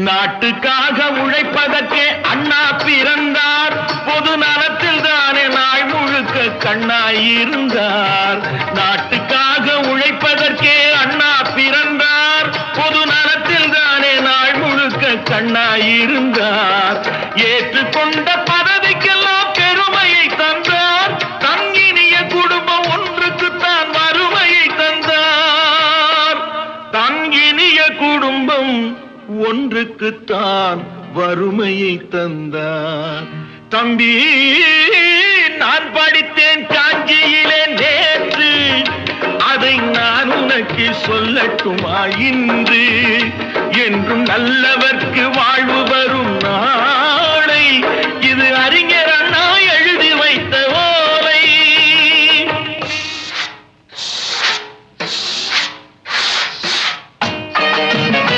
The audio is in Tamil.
நாட்டுக்காக உழைப்பதற்கே அண்ணா பிறந்தார். பொது நலத்தில் தானே நாள் முழுக்க கண்ணாயிருந்தார். நாட்டுக்காக உழைப்பதற்கே அண்ணா பிறந்தார். பொது நலத்தில் தானே நாள் முழுக்க கண்ணாயிருந்தார். ஏற்றுக்கொண்ட பதவிக்கெல்லாம் பெருமையை தந்தார். தங்கினிய குடும்பம் ஒன்றுக்குத்தான் வறுமையை தந்தார். தங்கினிய குடும்பம் ஒன்றுக்குத்தான் வறுமையை தந்தார். தம்பி, நான் படித்தேன் காஞ்சியிலே நேற்று, அதை நான் உனக்கு சொல்லட்டுமா இன்று?